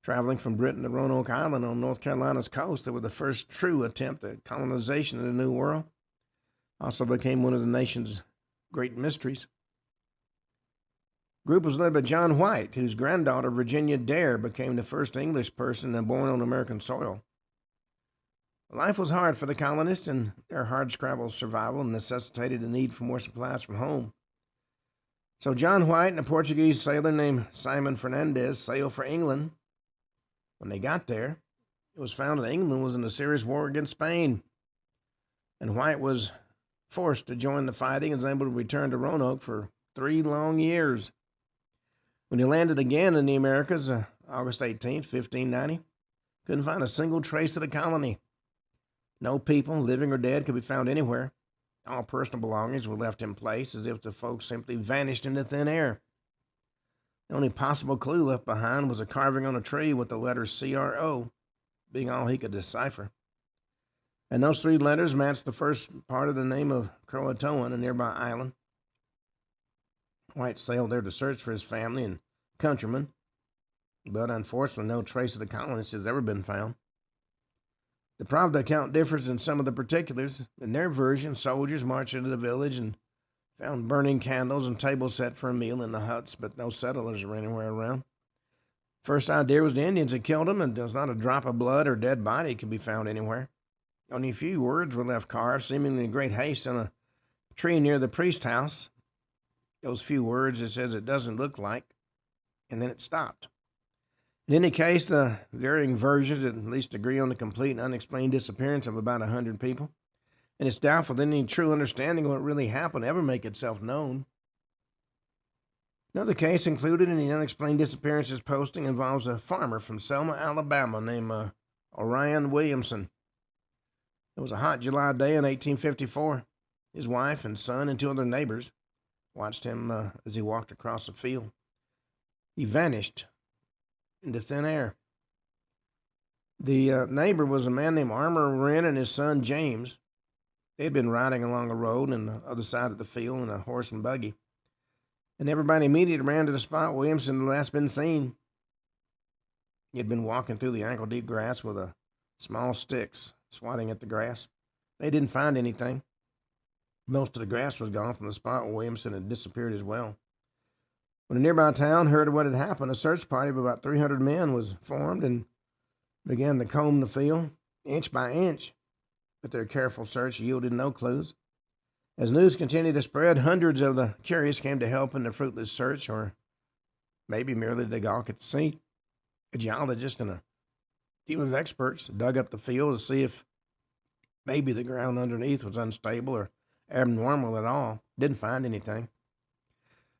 Traveling from Britain to Roanoke Island on North Carolina's coast, they were the first true attempt at colonization of the New World. Also became one of the nation's great mysteries. group was led by John White, whose granddaughter, Virginia Dare, became the first English person born on American soil. Life was hard for the colonists, and their hardscrabble survival necessitated the need for more supplies from home. So John White and a Portuguese sailor named Simon Fernandez sailed for England. When they got there, it was found that England was in a serious war against Spain, and White was forced to join the fighting and was able to return to Roanoke for 3 long years. When he landed again in the Americas, August 18th, 1590, couldn't find a single trace of the colony. No people, living or dead, could be found anywhere. All personal belongings were left in place as if the folks simply vanished into thin air. The only possible clue left behind was a carving on a tree with the letters CRO, being all he could decipher. And those 3 letters matched the first part of the name of Croatoan, a nearby island. White sailed there to search for his family and countrymen, but unfortunately no trace of the colonists has ever been found. The Pravda account differs in some of the particulars. In their version, soldiers marched into the village and found burning candles and tables set for a meal in the huts, but no settlers were anywhere around. First idea was the Indians had killed them, and there was not a drop of blood or dead body could be found anywhere. Only a few words were left carved, seemingly in great haste, on a tree near the priest's house. Those few words, it says, "it doesn't look like," and then it stopped. In any case, the varying versions at least agree on the complete and unexplained disappearance of about 100 people, and it's doubtful that any true understanding of what really happened ever make itself known. Another case included in the unexplained disappearances posting involves a farmer from Selma, Alabama, named Orion Williamson. It was a hot July day in 1854. His wife and son and 2 other neighbors watched him as he walked across the field. He vanished into thin air. The neighbor was a man named Armour Wren and his son James. They had been riding along a road on the other side of the field in a horse and buggy, and everybody immediately ran to the spot where Williamson had last been seen. He had been walking through the ankle-deep grass with a small sticks, swatting at the grass. They didn't find anything. Most of the grass was gone from the spot where Williamson had disappeared as well. When a nearby town heard of what had happened, a search party of about 300 men was formed and began to comb the field, inch by inch, but their careful search yielded no clues. As news continued to spread, hundreds of the curious came to help in the fruitless search, or maybe merely to gawk at the scene. A geologist and a team of experts dug up the field to see if maybe the ground underneath was unstable or abnormal at all. Didn't find anything.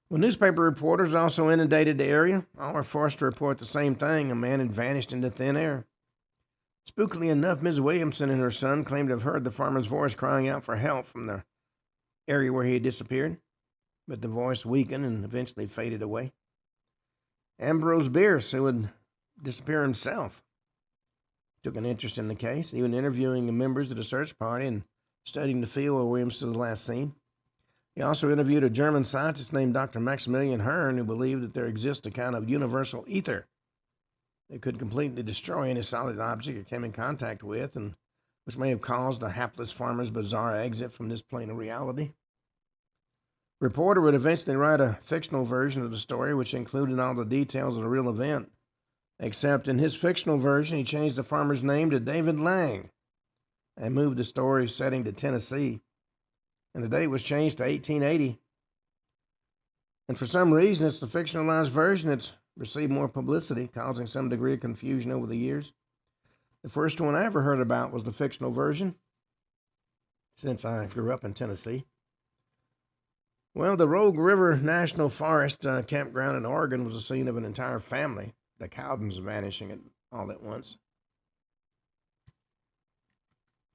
When newspaper reporters also inundated the area, all were forced to report the same thing: a man had vanished into thin air. Spookily enough, Ms. Williamson and her son claimed to have heard the farmer's voice crying out for help from the area where he had disappeared, but the voice weakened and eventually faded away. Ambrose Bierce, who would disappear himself, took an interest in the case, even interviewing the members of the search party and studying the field where Williamson was last seen. He also interviewed a German scientist named Dr. Maximilian Hearn, who believed that there exists a kind of universal ether that could completely destroy any solid object it came in contact with, and which may have caused the hapless farmer's bizarre exit from this plane of reality. The reporter would eventually write a fictional version of the story, which included all the details of the real event, except in his fictional version, he changed the farmer's name to David Lang and moved the story setting to Tennessee, and the date was changed to 1880. And for some reason, it's the fictionalized version that's received more publicity, causing some degree of confusion over the years. The first one I ever heard about was the fictional version, since I grew up in Tennessee. Well, the Rogue River National Forest campground in Oregon was the scene of an entire family, the Cowdens, vanishing all at once.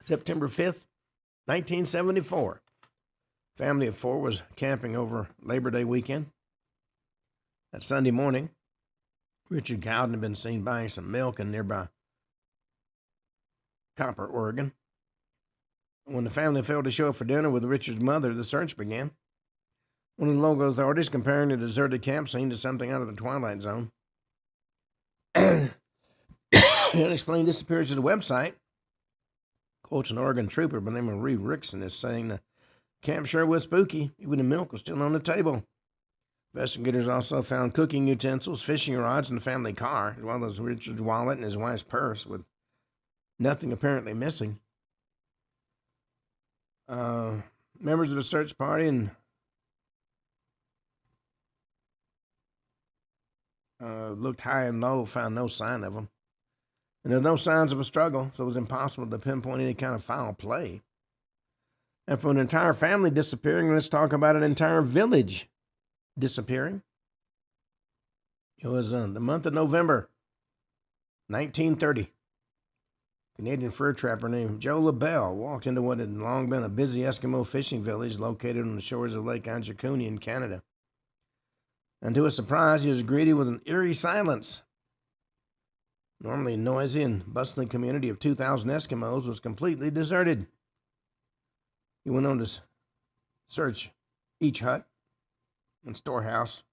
September 5th, 1974. Family of 4 was camping over Labor Day weekend. That Sunday morning, Richard Cowden had been seen buying some milk in nearby Copper, Oregon. When the family failed to show up for dinner with Richard's mother, the search began. One of the local authorities comparing the deserted camp scene to something out of the Twilight Zone. The Unexplained Disappearances website quotes an Oregon trooper by the name of Reed Rickson as saying the camp sure was spooky, even the milk was still on the table. Investigators also found cooking utensils, fishing rods, and the family car, as well as Richard's wallet and his wife's purse, with nothing apparently missing. Members of the search party and looked high and low, found no sign of them. And there were no signs of a struggle, so it was impossible to pinpoint any kind of foul play. And for an entire family disappearing, let's talk about an entire village disappearing. It was the month of November, 1930. A Canadian fur trapper named Joe LaBelle walked into what had long been a busy Eskimo fishing village located on the shores of Lake Anjikuni in Canada. And to his surprise, he was greeted with an eerie silence. Normally noisy and bustling community of 2,000 Eskimos was completely deserted. He went on to search each hut and storehouse,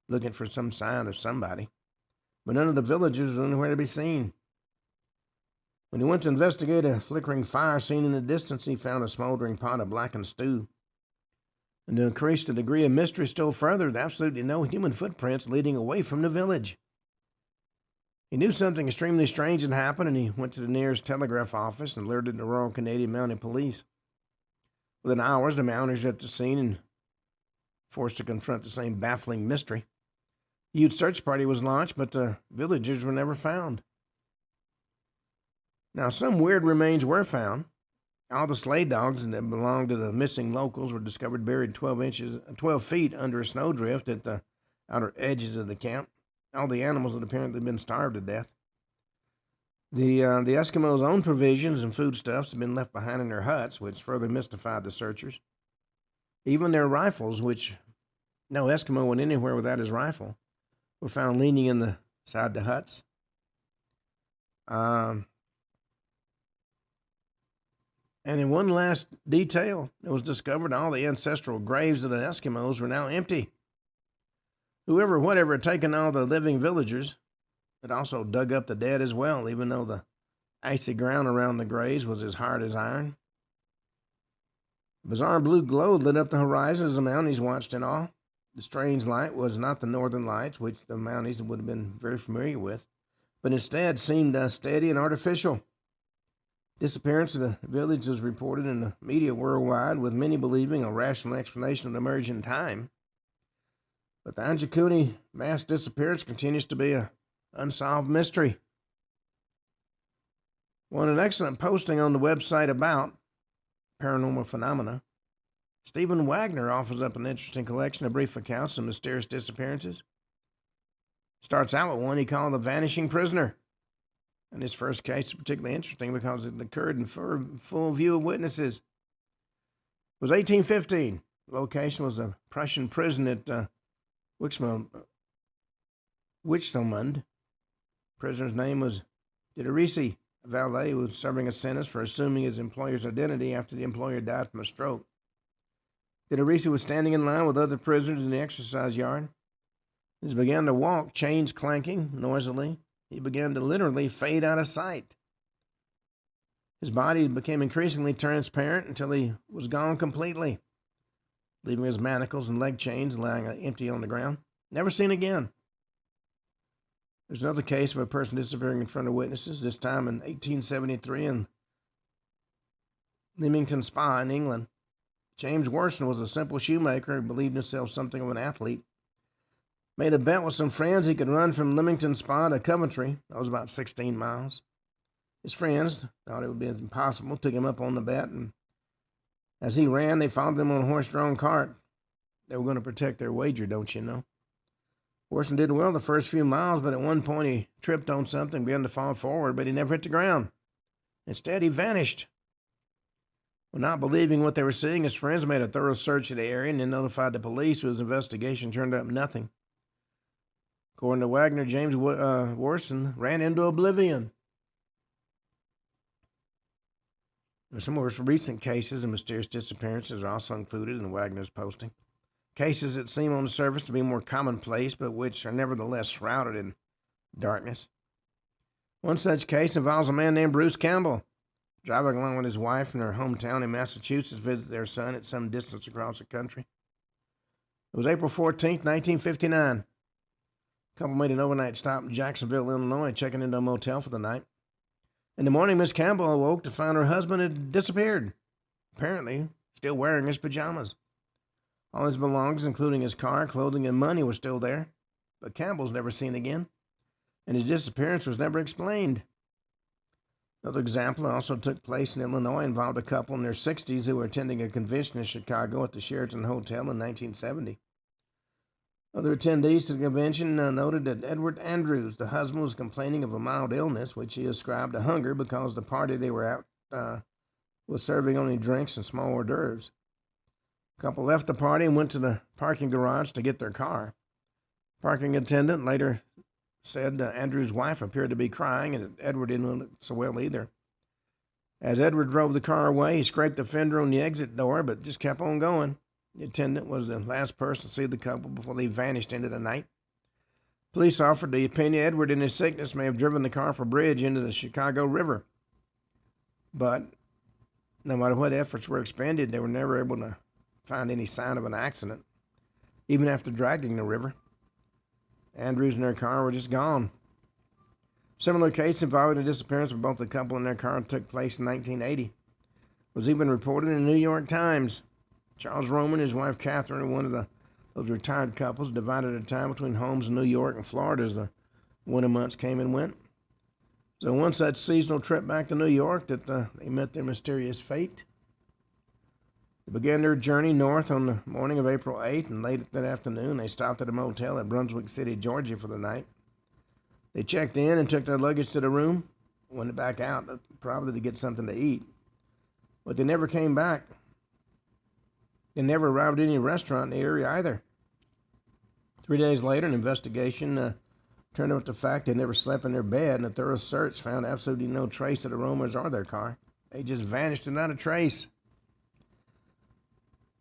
looking for some sign of somebody, but none of the villagers were anywhere to be seen. When he went to investigate a flickering fire seen in the distance, he found a smoldering pot of blackened stew. And to increase the degree of mystery still further, there were absolutely no human footprints leading away from the village. He knew something extremely strange had happened, and he went to the nearest telegraph office and alerted the Royal Canadian Mounted Police. Within hours, the Mounters were at the scene and forced to confront the same baffling mystery. A huge search party was launched, but the villagers were never found. Now, some weird remains were found. All the sleigh dogs that belonged to the missing locals were discovered buried 12 feet under a snowdrift at the outer edges of the camp. All the animals had apparently been starved to death. The Eskimos' own provisions and foodstuffs had been left behind in their huts, which further mystified the searchers. Even their rifles, which no Eskimo went anywhere without his rifle, were found leaning inside the huts. And in one last detail, it was discovered all the ancestral graves of the Eskimos were now empty. Whoever, whatever, had taken all the living villagers had also dug up the dead as well, even though the icy ground around the graves was as hard as iron. A bizarre blue glow lit up the horizon as the Mounties watched in awe. The strange light was not the northern lights, which the Mounties would have been very familiar with, but instead seemed steady and artificial. Disappearance of the village was reported in the media worldwide, with many believing a rational explanation would emerge in time. But the Anjikuni mass disappearance continues to be an unsolved mystery. Well, in an excellent posting on the website about paranormal phenomena, Stephen Wagner offers up an interesting collection of brief accounts of mysterious disappearances. Starts out with one he called the Vanishing Prisoner. And this first case is particularly interesting because it occurred in full view of witnesses. It was 1815. The location was a Prussian prison at Wichselmund. Prisoner's name was Diderisi. A valet who was serving a sentence for assuming his employer's identity after the employer died from a stroke. Diderisi was standing in line with other prisoners in the exercise yard. As he began to walk, chains clanking noisily, he began to literally fade out of sight. His body became increasingly transparent until he was gone completely, leaving his manacles and leg chains lying empty on the ground. Never seen again. There's another case of a person disappearing in front of witnesses, this time in 1873 in Leamington Spa in England. James Worson was a simple shoemaker who believed himself something of an athlete. Made a bet with some friends he could run from Leamington Spa to Coventry. That was about 16 miles. His friends thought it would be impossible, took him up on the bet, and as he ran, they followed him on a horse-drawn cart. They were going to protect their wager, don't you know? Worson did well the first few miles, but at one point he tripped on something, began to fall forward, but he never hit the ground. Instead, he vanished. Well, not believing what they were seeing, his friends made a thorough search of the area and then notified the police, whose investigation turned up nothing. According to Wagner, James Worson ran into oblivion. Some more recent cases of mysterious disappearances are also included in Wagner's posting. Cases that seem on the surface to be more commonplace, but which are nevertheless shrouded in darkness. One such case involves a man named Bruce Campbell. Driving along with his wife from their hometown in Massachusetts, visit their son at some distance across the country. It was April 14th, 1959. The couple made an overnight stop in Jacksonville, Illinois, checking into a motel for the night. In the morning, Miss Campbell awoke to find her husband had disappeared, apparently still wearing his pajamas. All his belongings, including his car, clothing, and money, were still there, but Campbell's never seen again, and his disappearance was never explained. Another example also took place in Illinois, involved a couple in their 60s who were attending a convention in Chicago at the Sheraton Hotel in 1970. Other attendees to the convention noted that Edward Andrews, the husband, was complaining of a mild illness, which he ascribed to hunger because the party they were at was serving only drinks and small hors d'oeuvres. The couple left the party and went to the parking garage to get their car. Parking attendant later said Andrew's wife appeared to be crying and that Edward didn't look so well either. As Edward drove the car away, he scraped the fender on the exit door, but just kept on going. The attendant was the last person to see the couple before they vanished into the night. Police offered the opinion Edward, in his sickness, may have driven the car off a bridge into the Chicago River. But no matter what efforts were expended, they were never able to find any sign of an accident, even after dragging the river. Andrews and their car were just gone. Similar case involving the disappearance of both the couple and their car took place in 1980. It was even reported in the New York Times. Charles Roman and his wife Catherine were one of those retired couples, divided their time between homes in New York and Florida as the winter months came and went. So one such seasonal trip back to New York that they met their mysterious fate. They began their journey north on the morning of April 8th, and late that afternoon they stopped at a motel at Brunswick City, Georgia for the night. They checked in and took their luggage to the room, went back out, probably to get something to eat. But they never came back. They never arrived at any restaurant in the area either. 3 days later, an investigation turned out the fact they never slept in their bed, and a thorough search found absolutely no trace of the Romers or their car. They just vanished without a trace.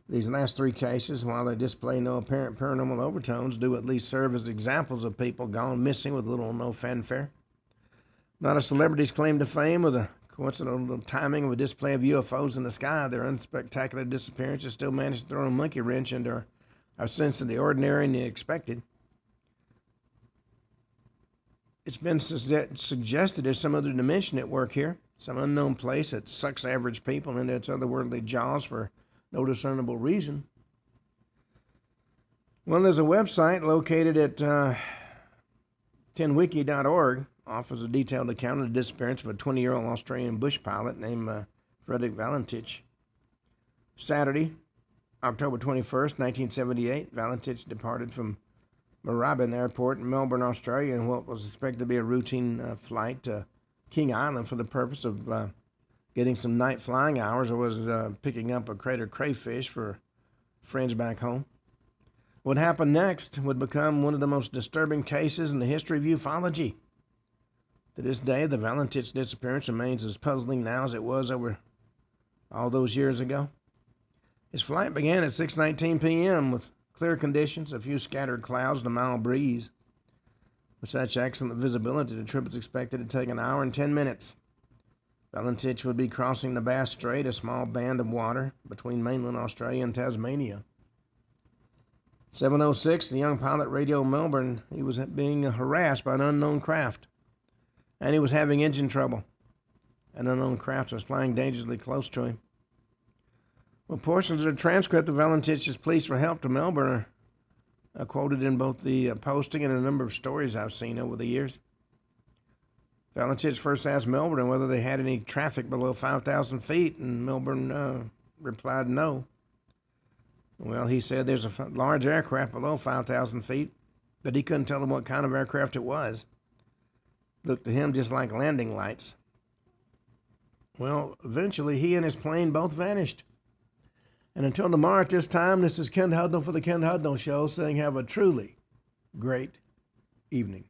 These last three cases, while they display no apparent paranormal overtones, do at least serve as examples of people gone missing with little or no fanfare. Not a celebrity's claim to fame or the coincidental timing of a display of UFOs in the sky, their unspectacular disappearances still managed to throw a monkey wrench into our sense of the ordinary and the expected. It's been suggested there's some other dimension at work here, some unknown place that sucks average people into its otherworldly jaws for no discernible reason. Well, there's a website located at 10wiki.org offers a detailed account of the disappearance of a 20-year-old Australian bush pilot named Frederick Valentich. Saturday, October 21st, 1978, Valentich departed from Moorabbin Airport in Melbourne, Australia, in what was expected to be a routine flight to King Island for the purpose of getting some night flying hours, or was picking up a crater crayfish for friends back home. What happened next would become one of the most disturbing cases in the history of ufology. To this day, the Valentich disappearance remains as puzzling now as it was over all those years ago. His flight began at 6:19 p.m. with clear conditions, a few scattered clouds, and a mild breeze. With such excellent visibility, the trip was expected to take an hour and 10 minutes. Valentich would be crossing the Bass Strait, a small band of water between mainland Australia and Tasmania. 7:06, the young pilot radioed Melbourne. He was being harassed by an unknown craft, and he was having engine trouble. An unknown craft was flying dangerously close to him. Well, portions of the transcript of Valentich's pleas for help to Melbourne are quoted in both the posting and a number of stories I've seen over the years. Valentich first asked Melbourne whether they had any traffic below 5,000 feet, and Melbourne replied no. Well, he said there's a large aircraft below 5,000 feet, but he couldn't tell them what kind of aircraft it was. Looked to him just like landing lights. Well, eventually he and his plane both vanished. And until tomorrow at this time, this is Ken Hudnall for the Ken Hudnall Show saying have a truly great evening.